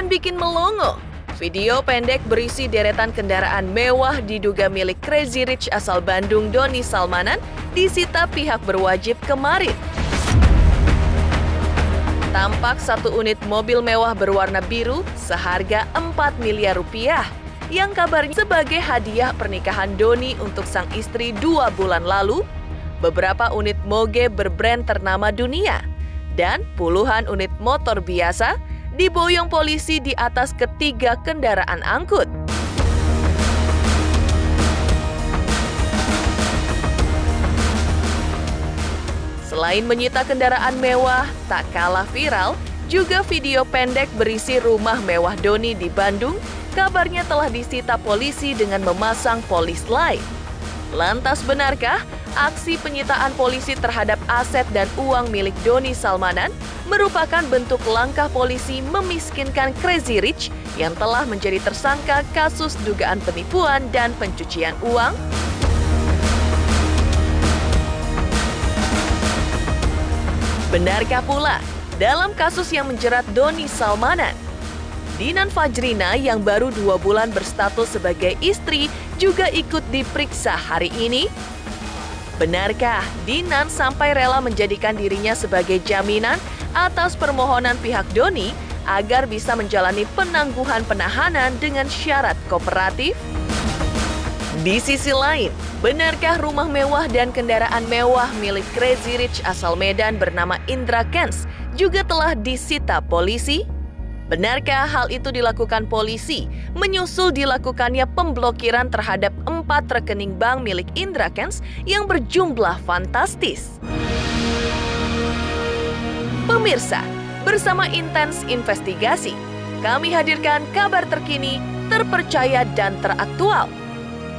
dan bikin melongo. Video pendek berisi deretan kendaraan mewah diduga milik Crazy Rich asal Bandung Doni Salmanan disita pihak berwajib kemarin. Tampak satu unit mobil mewah berwarna biru seharga 4 miliar rupiah yang kabarnya sebagai hadiah pernikahan Doni untuk sang istri 2 bulan lalu, beberapa unit moge berbrand ternama dunia, dan puluhan unit motor biasa diboyong polisi di atas ketiga kendaraan angkut. Selain menyita kendaraan mewah, tak kalah viral, juga video pendek berisi rumah mewah Doni di Bandung, kabarnya telah disita polisi dengan memasang polis lain. Lantas benarkah aksi penyitaan polisi terhadap aset dan uang milik Doni Salmanan merupakan bentuk langkah polisi memiskinkan Crazy Rich yang telah menjadi tersangka kasus dugaan penipuan dan pencucian uang? Benarkah pula dalam kasus yang menjerat Doni Salmanan, Dinan Fajrina yang baru 2 bulan berstatus sebagai istri juga ikut diperiksa hari ini? Benarkah Dinan sampai rela menjadikan dirinya sebagai jaminan atas permohonan pihak Doni agar bisa menjalani penangguhan penahanan dengan syarat kooperatif? Di sisi lain, benarkah rumah mewah dan kendaraan mewah milik Crazy Rich asal Medan bernama Indra Kents juga telah disita polisi? Benarkah hal itu dilakukan polisi menyusul dilakukannya pemblokiran terhadap 4 rekening bank milik Indra Kents yang berjumlah fantastis? Pemirsa, bersama Intens Investigasi, kami hadirkan kabar terkini, terpercaya dan teraktual.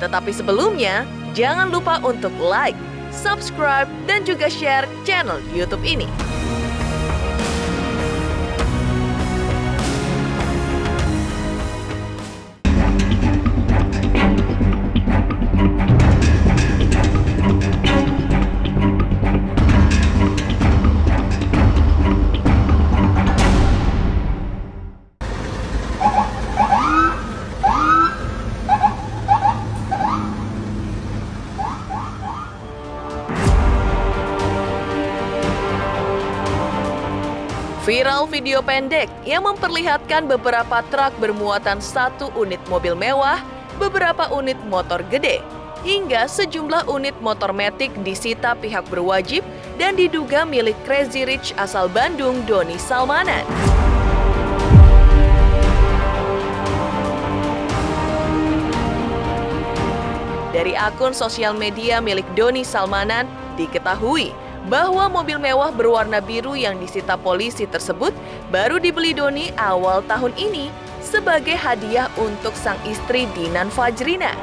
Tetapi sebelumnya, jangan lupa untuk like, subscribe, dan juga share channel YouTube ini. Viral video pendek yang memperlihatkan beberapa truk bermuatan 1 unit mobil mewah, beberapa unit motor gede, hingga sejumlah unit motor matic disita pihak berwajib dan diduga milik Crazy Rich asal Bandung Doni Salmanan. Dari akun sosial media milik Doni Salmanan diketahui bahwa mobil mewah berwarna biru yang disita polisi tersebut baru dibeli Doni awal tahun ini sebagai hadiah untuk sang istri Dinan Fajrina.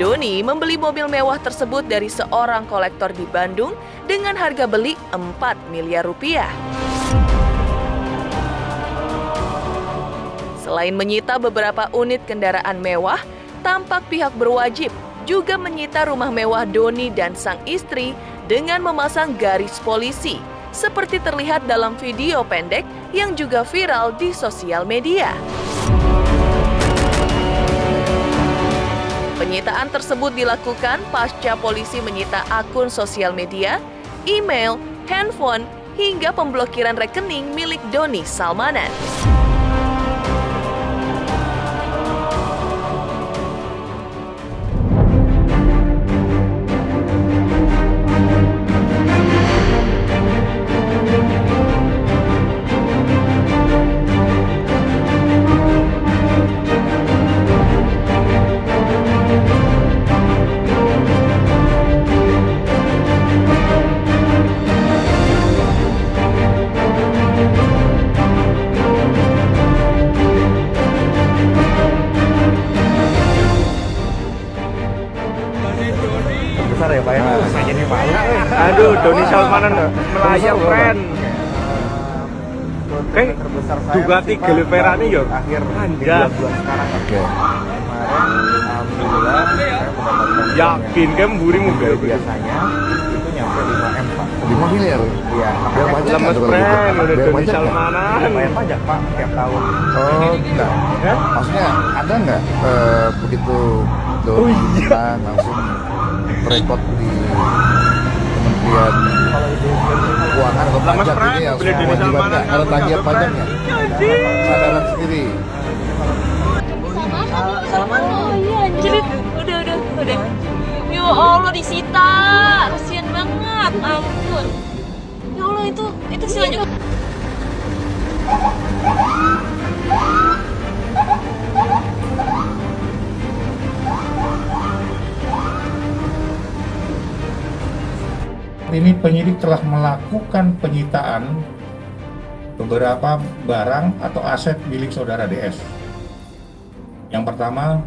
Doni membeli mobil mewah tersebut dari seorang kolektor di Bandung dengan harga beli 4 miliar rupiah. Selain menyita beberapa unit kendaraan mewah, tampak pihak berwajib juga menyita rumah mewah Doni dan sang istri dengan memasang garis polisi, seperti terlihat dalam video pendek yang juga viral di sosial media. Penyitaan tersebut dilakukan pasca polisi menyita akun sosial media, email, handphone, hingga pemblokiran rekening milik Doni Salmanan. besar ya Pak ya? Saya nih Pak. Aduh, Doni Salmanan melayang keren. Oke, Terbesar saya Bugatti Gelivera nih yo. akhir Ya. bulan sekarang. Oke. Kemarin alhamdulillah saya mendapatkan Yakin kan mburi mobil mobil biasanya itu nyampe 5M Pak. 5 miliar. Iya. Biar pajak nggak Lemes tuh kalau gitu? friend, udah Biar Doni pajak nggak? Salmanan. Bayar pajak Pak tiap tahun. Oh, enggak. Ya? Maksudnya ada nggak begitu Doni menang langsung rekod di Kementerian Keuangan atau Lemes pajak friend, ini yang beli Doni kewajiban Salmanan, nggak? Ada nggak tagihan friend. pajaknya? Sadaran sendiri. Oh iya anjir, udah. Ya Allah disita, kasihan banget, ampun. Ya Allah itu silanya. Ini penyidik telah melakukan penyitaan beberapa barang atau aset milik saudara DS. Yang pertama,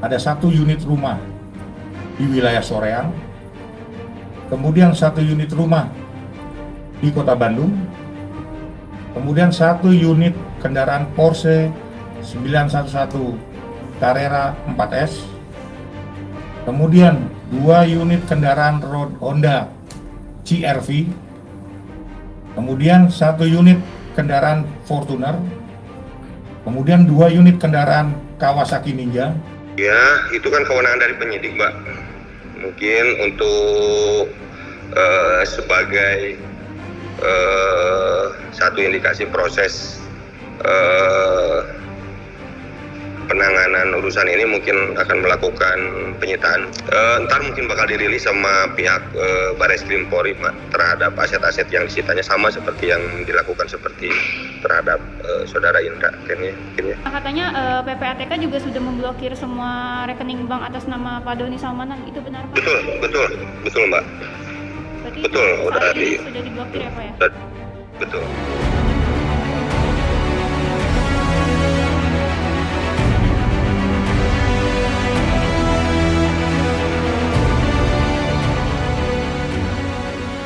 ada 1 unit rumah di wilayah Soreang, kemudian 1 unit rumah di Kota Bandung, kemudian 1 unit kendaraan Porsche 911 Carrera 4S, kemudian 2 unit kendaraan Honda CR-V, kemudian 1 unit kendaraan Fortuner, kemudian 2 unit kendaraan Kawasaki Ninja. Ya, itu kan kewenangan dari penyidik, Mbak. Mungkin untuk sebagai satu indikasi proses penanganan urusan ini mungkin akan melakukan penyitaan. Ntar mungkin bakal dirilis sama pihak Baris Krim Polri, Mbak, terhadap aset-aset yang disitanya sama seperti yang dilakukan seperti terhadap saudara Indra, kayaknya. Katanya PPATK juga sudah memblokir semua rekening bank atas nama Pak Doni Salmanan, itu benar Pak? Betul Mbak. Berarti Betul, udah sudah diblokir ya Pak ya? Betul.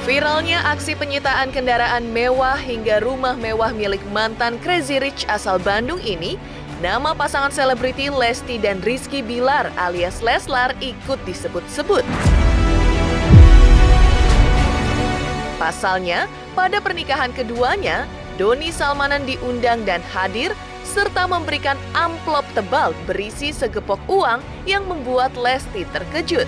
Viralnya aksi penyitaan kendaraan mewah hingga rumah mewah milik mantan Crazy Rich asal Bandung ini, nama pasangan selebriti Lesti dan Rizky Bilar alias Leslar ikut disebut-sebut. Pasalnya, pada pernikahan keduanya, Doni Salmanan diundang dan hadir serta memberikan amplop tebal berisi segepok uang yang membuat Lesti terkejut.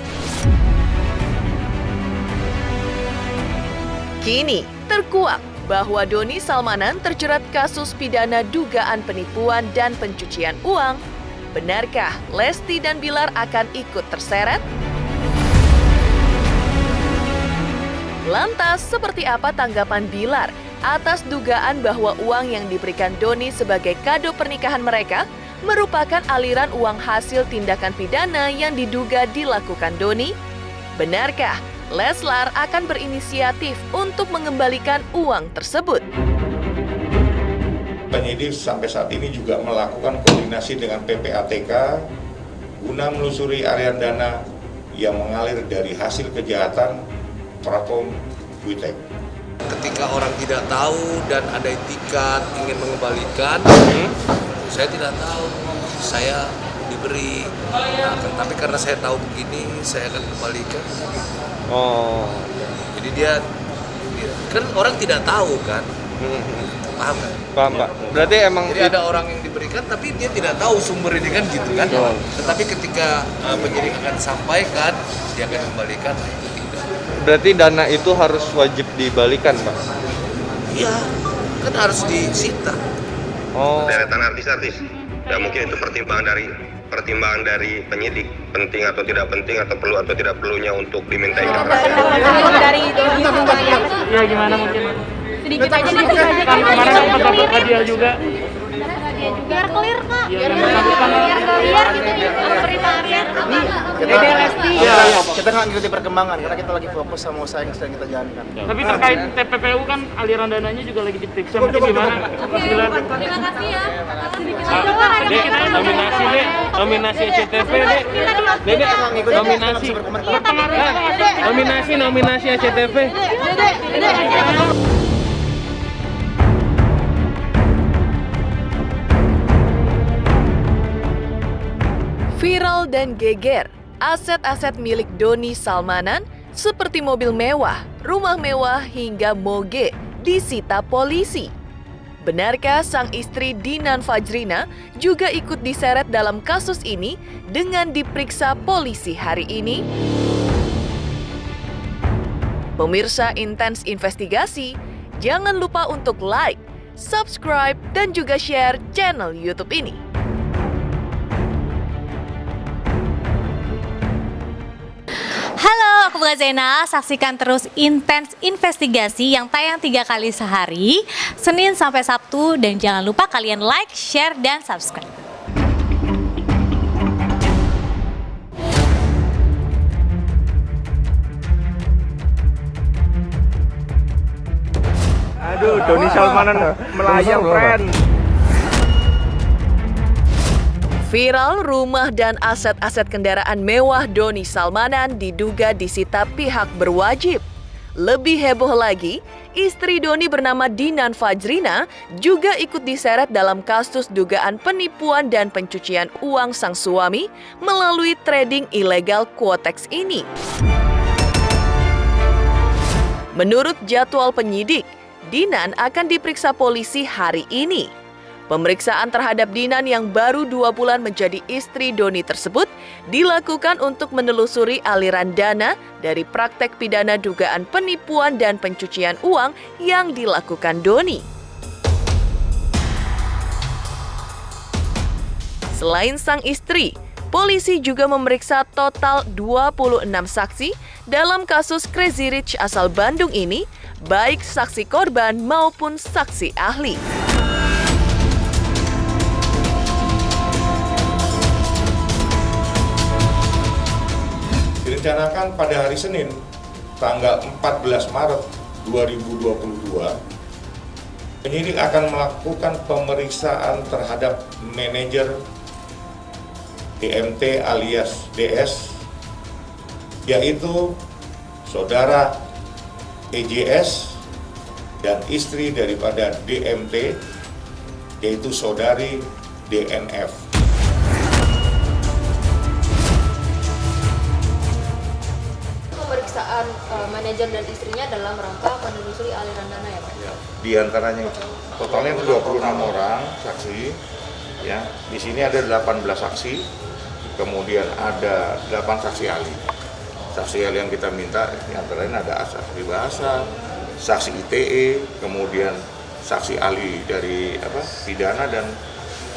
Kini, terkuak bahwa Doni Salmanan terjerat kasus pidana dugaan penipuan dan pencucian uang. Benarkah Lesti dan Bilar akan ikut terseret? Lantas, seperti apa tanggapan Bilar atas dugaan bahwa uang yang diberikan Doni sebagai kado pernikahan mereka merupakan aliran uang hasil tindakan pidana yang diduga dilakukan Doni? Benarkah Leslar akan berinisiatif untuk mengembalikan uang tersebut? Penyidik sampai saat ini juga melakukan koordinasi dengan PPATK guna menelusuri aliran dana yang mengalir dari hasil kejahatan platform Witek. Ketika orang tidak tahu dan ada etikat ingin mengembalikan, saya tidak tahu, saya diberi. Nah, tapi karena saya tahu begini, saya akan kembalikan. Oh. Jadi dia kan orang tidak tahu kan, paham kan? Paham Pak. Berarti emang Jadi ada orang yang diberikan tapi dia tidak tahu sumber ini kan gitu kan. Tetapi ketika penyidik akan sampaikan, dia akan kembalikan. Itu tidak. berarti dana itu harus wajib dibalikan Pak. Iya, kan harus disita. Oh. Deretan artis-artis. Ya mungkin itu pertimbangan dari penyidik, penting atau tidak penting atau perlu atau tidak perlunya untuk dimintai keterangan. Dari itu Ya gimana mungkin? sedikit aja Kan kemarin sempat dapat hadiah juga. biar clear kak Iya, biar clear gitu berita harian Dede Lesti. Iya, kita nggak ngikuti perkembangan karena kita lagi fokus sama usaha yang sedang kita jalankan. Tapi terkait TPPU kan aliran dananya juga lagi diperiksa. Mungkin gimana? Mas Bilar? terima kasih ya Dek, nominasi dek, nominasi SCTV dek. Dede, nominasi. Nominasi SCTV. Viral dan geger, aset-aset milik Doni Salmanan seperti mobil mewah, rumah mewah, hingga moge disita polisi. Benarkah sang istri Dinan Fajrina juga ikut diseret dalam kasus ini dengan diperiksa polisi hari ini? Pemirsa Intens Investigasi, jangan lupa untuk like, subscribe, dan juga share channel YouTube ini. Halo, aku Bunga Zena. Saksikan terus Intens Investigasi yang tayang 3 kali sehari, Senin sampai Sabtu, dan jangan lupa kalian like, share, dan subscribe. Aduh, Doni Salmanan melayang keren. Viral, rumah dan aset-aset kendaraan mewah Doni Salmanan diduga disita pihak berwajib. Lebih heboh lagi, istri Doni bernama Dinan Fajrina juga ikut diseret dalam kasus dugaan penipuan dan pencucian uang sang suami melalui trading ilegal Quotex ini. Menurut jadwal penyidik, Dinan akan diperiksa polisi hari ini. Pemeriksaan terhadap Dinan yang baru 2 bulan menjadi istri Doni tersebut dilakukan untuk menelusuri aliran dana dari praktek pidana dugaan penipuan dan pencucian uang yang dilakukan Doni. Selain sang istri, polisi juga memeriksa total 26 saksi dalam kasus Crazy Rich asal Bandung ini, baik saksi korban maupun saksi ahli. Direncanakan pada hari Senin, tanggal 14 Maret 2022, penyidik akan melakukan pemeriksaan terhadap manajer DMT alias DS, yaitu saudara EJS dan istri daripada DMT, yaitu saudari DNF. Pemeriksaan manajer dan istrinya dalam rangka menelusuri aliran dana ya Pak? Ya, di antaranya itu. Totalnya 26 orang saksi. Ya, di sini ada 18 saksi, kemudian ada 8 saksi ahli. Saksi ahli yang kita minta, di antaranya ada saksi bahasa, saksi ITE, kemudian saksi ahli dari pidana dan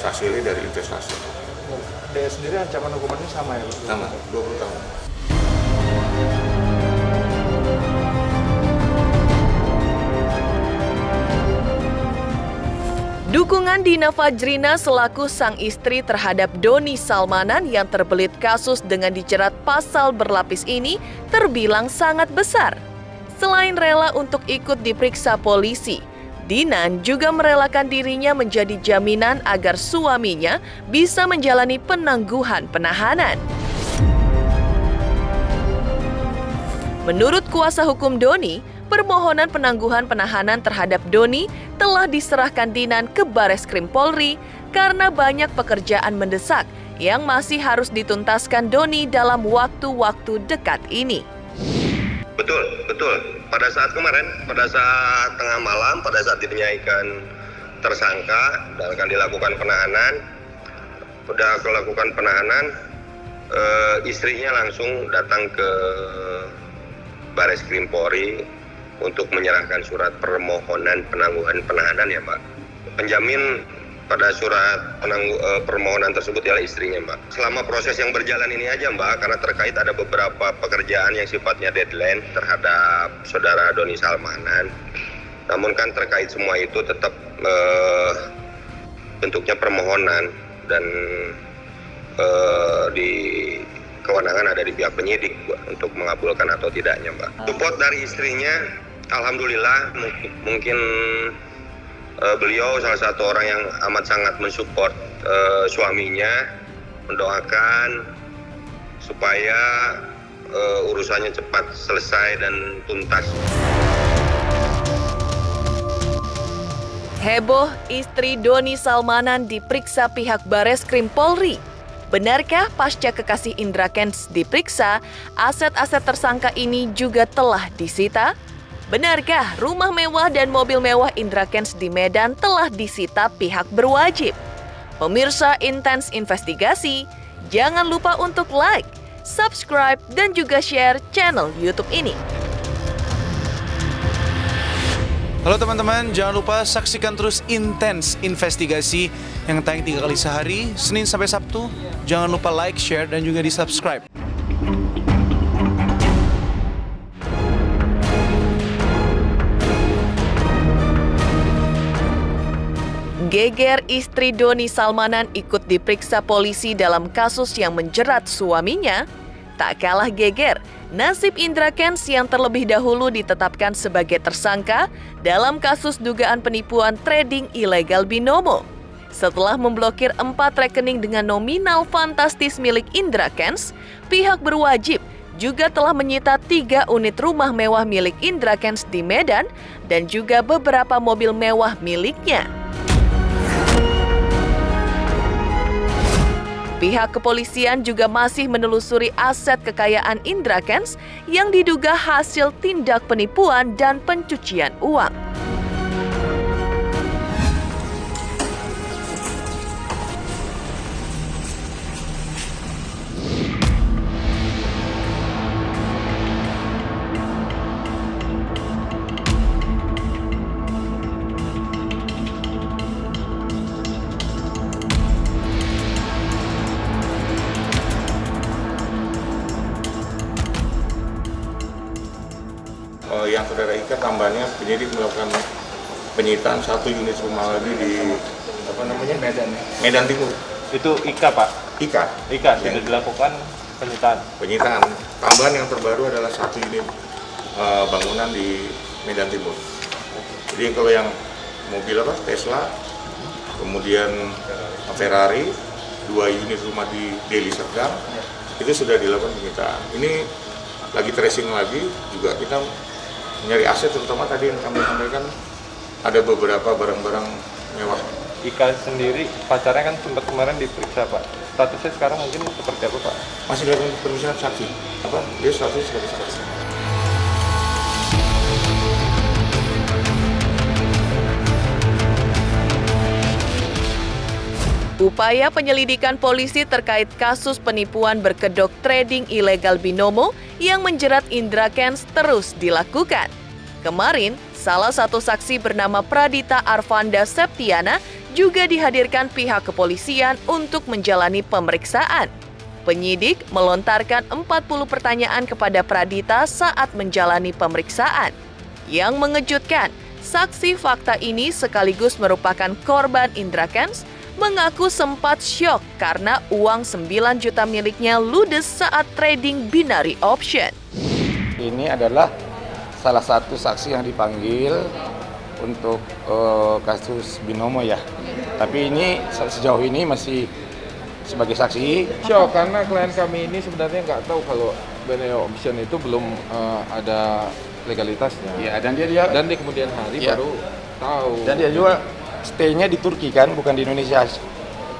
saksi ahli dari investasi. DS sendiri ancaman hukumannya sama ya? Sama, 20 tahun. Dukungan Dina Fajrina selaku sang istri terhadap Doni Salmanan yang terbelit kasus dengan dijerat pasal berlapis ini terbilang sangat besar. Selain rela untuk ikut diperiksa polisi, Dinan juga merelakan dirinya menjadi jaminan agar suaminya bisa menjalani penangguhan penahanan. Menurut kuasa hukum Doni, permohonan penangguhan penahanan terhadap Doni telah diserahkan Dinan ke Bareskrim Polri karena banyak pekerjaan mendesak yang masih harus dituntaskan Doni dalam waktu-waktu dekat ini. Betul. Pada saat kemarin, pada saat tengah malam, pada saat dinyaikan tersangka dan akan dilakukan penahanan, istrinya langsung datang ke Bareskrim Polri untuk menyerahkan surat permohonan penangguhan penahanan ya Pak. Penjamin pada surat permohonan tersebut ialah istrinya Mbak. Selama proses yang berjalan ini aja Mbak, karena terkait ada beberapa pekerjaan yang sifatnya deadline terhadap saudara Doni Salmanan. Namun kan terkait semua itu tetap bentuknya permohonan dan di kewenangan ada di pihak penyidik untuk mengabulkan atau tidaknya Mbak. Support dari istrinya, alhamdulillah mungkin beliau salah satu orang yang amat sangat mensupport suaminya, mendoakan supaya urusannya cepat selesai dan tuntas. Heboh, istri Doni Salmanan diperiksa pihak Bareskrim Polri. Benarkah pasca kekasih Indra Kents diperiksa, aset-aset tersangka ini juga telah disita? Benarkah rumah mewah dan mobil mewah Indra Kents di Medan telah disita pihak berwajib? Pemirsa Intens Investigasi, jangan lupa untuk like, subscribe, dan juga share channel YouTube ini. Halo teman-teman, jangan lupa saksikan terus Intens Investigasi yang tayang 3 kali sehari, Senin sampai Sabtu. Jangan lupa like, share, dan juga di-subscribe. Geger istri Doni Salmanan ikut diperiksa polisi dalam kasus yang menjerat suaminya. Tak kalah geger, nasib Indra Kents yang terlebih dahulu ditetapkan sebagai tersangka dalam kasus dugaan penipuan trading ilegal binomo. Setelah memblokir 4 rekening dengan nominal fantastis milik Indra Kents, pihak berwajib juga telah menyita 3 unit rumah mewah milik Indra Kents di Medan dan juga beberapa mobil mewah miliknya. Pihak kepolisian juga masih menelusuri aset kekayaan Indra Kents yang diduga hasil tindak penipuan dan pencucian uang. Yang saudara Ika tambahannya penyidik melakukan penyitaan 1 unit rumah lagi di Medan Timur. Itu Ika, Pak. Ika sudah dilakukan penyitaan. Tambahan yang terbaru adalah 1 unit bangunan di Medan Timur. Jadi kalau yang mobil Tesla, kemudian Ferrari, 2 unit rumah di Deli Serdang, itu sudah dilakukan penyitaan. Ini lagi tracing lagi, juga kita nyari aset, terutama tadi yang kami sampaikan ada beberapa barang-barang mewah. Ika sendiri, pacarnya kan sempat kemarin diperiksa, Pak. Statusnya sekarang mungkin seperti apa, Pak? Masih dilakukan pemeriksaan saksi. Dia statusnya sebagai saksi. Upaya penyelidikan polisi terkait kasus penipuan berkedok trading ilegal binomo yang menjerat Indra Kents terus dilakukan. Kemarin, salah satu saksi bernama Pradita Arvanda Septiana juga dihadirkan pihak kepolisian untuk menjalani pemeriksaan. Penyidik melontarkan 40 pertanyaan kepada Pradita saat menjalani pemeriksaan. Yang mengejutkan, saksi fakta ini sekaligus merupakan korban Indra Kents, mengaku sempat syok karena uang 9 juta miliknya ludes saat trading binary option. Ini adalah salah satu saksi yang dipanggil untuk kasus binomo ya. Tapi ini sejauh ini masih sebagai saksi. Syok karena klien kami ini sebenarnya nggak tahu kalau binary option itu belum ada legalitasnya. Ya, dan di kemudian hari baru tahu. Dan dia juga stay-nya di Turki kan, bukan di Indonesia.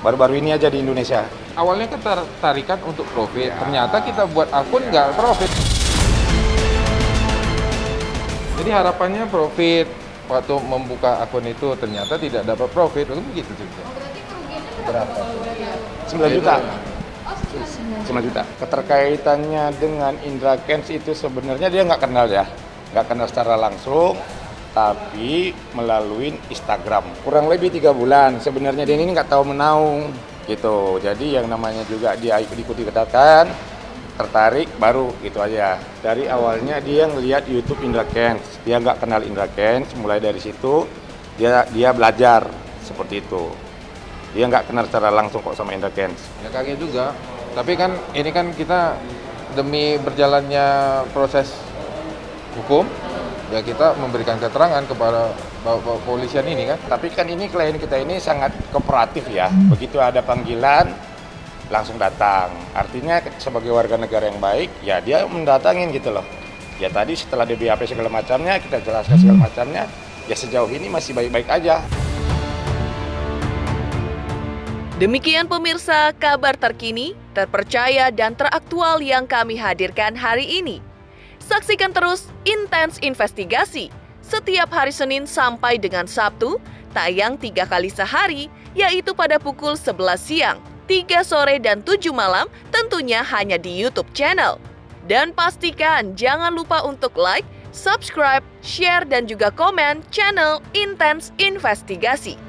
Baru-baru ini aja di Indonesia. Awalnya ketertarikan untuk profit, ternyata kita buat akun nggak profit. Jadi harapannya profit, waktu membuka akun itu ternyata tidak dapat profit, begitu juga. Berapa? 9 juta. 9 juta. Keterkaitannya dengan Indra Kents itu sebenarnya dia nggak kenal ya. Nggak kenal secara langsung. Tapi melalui Instagram. Kurang lebih 3 bulan. Sebenarnya dia ini nggak tahu menaung gitu. Jadi yang namanya juga dia ikuti kedatan, tertarik baru gitu aja. Dari awalnya dia ngelihat YouTube Indra Kents. Dia nggak kenal Indra Kents. Mulai dari situ dia belajar seperti itu. Dia nggak kenal secara langsung kok sama Indra Kents. Ya kaget juga. Tapi kan ini kan kita demi berjalannya proses hukum. Ya kita memberikan keterangan kepada kepolisian ini kan. Tapi kan ini klien kita ini sangat kooperatif ya. Begitu ada panggilan langsung datang. Artinya sebagai warga negara yang baik, ya dia mendatangin gitu loh. Ya tadi setelah DBAP segala macamnya, kita jelaskan segala macamnya, ya sejauh ini masih baik-baik aja. Demikian pemirsa, kabar terkini, terpercaya dan teraktual yang kami hadirkan hari ini. Saksikan terus Intens Investigasi setiap hari Senin sampai dengan Sabtu, tayang 3 kali sehari, yaitu pada pukul 11 siang, 3 sore dan 7 malam, tentunya hanya di YouTube channel. Dan pastikan jangan lupa untuk like, subscribe, share dan juga komen channel Intens Investigasi.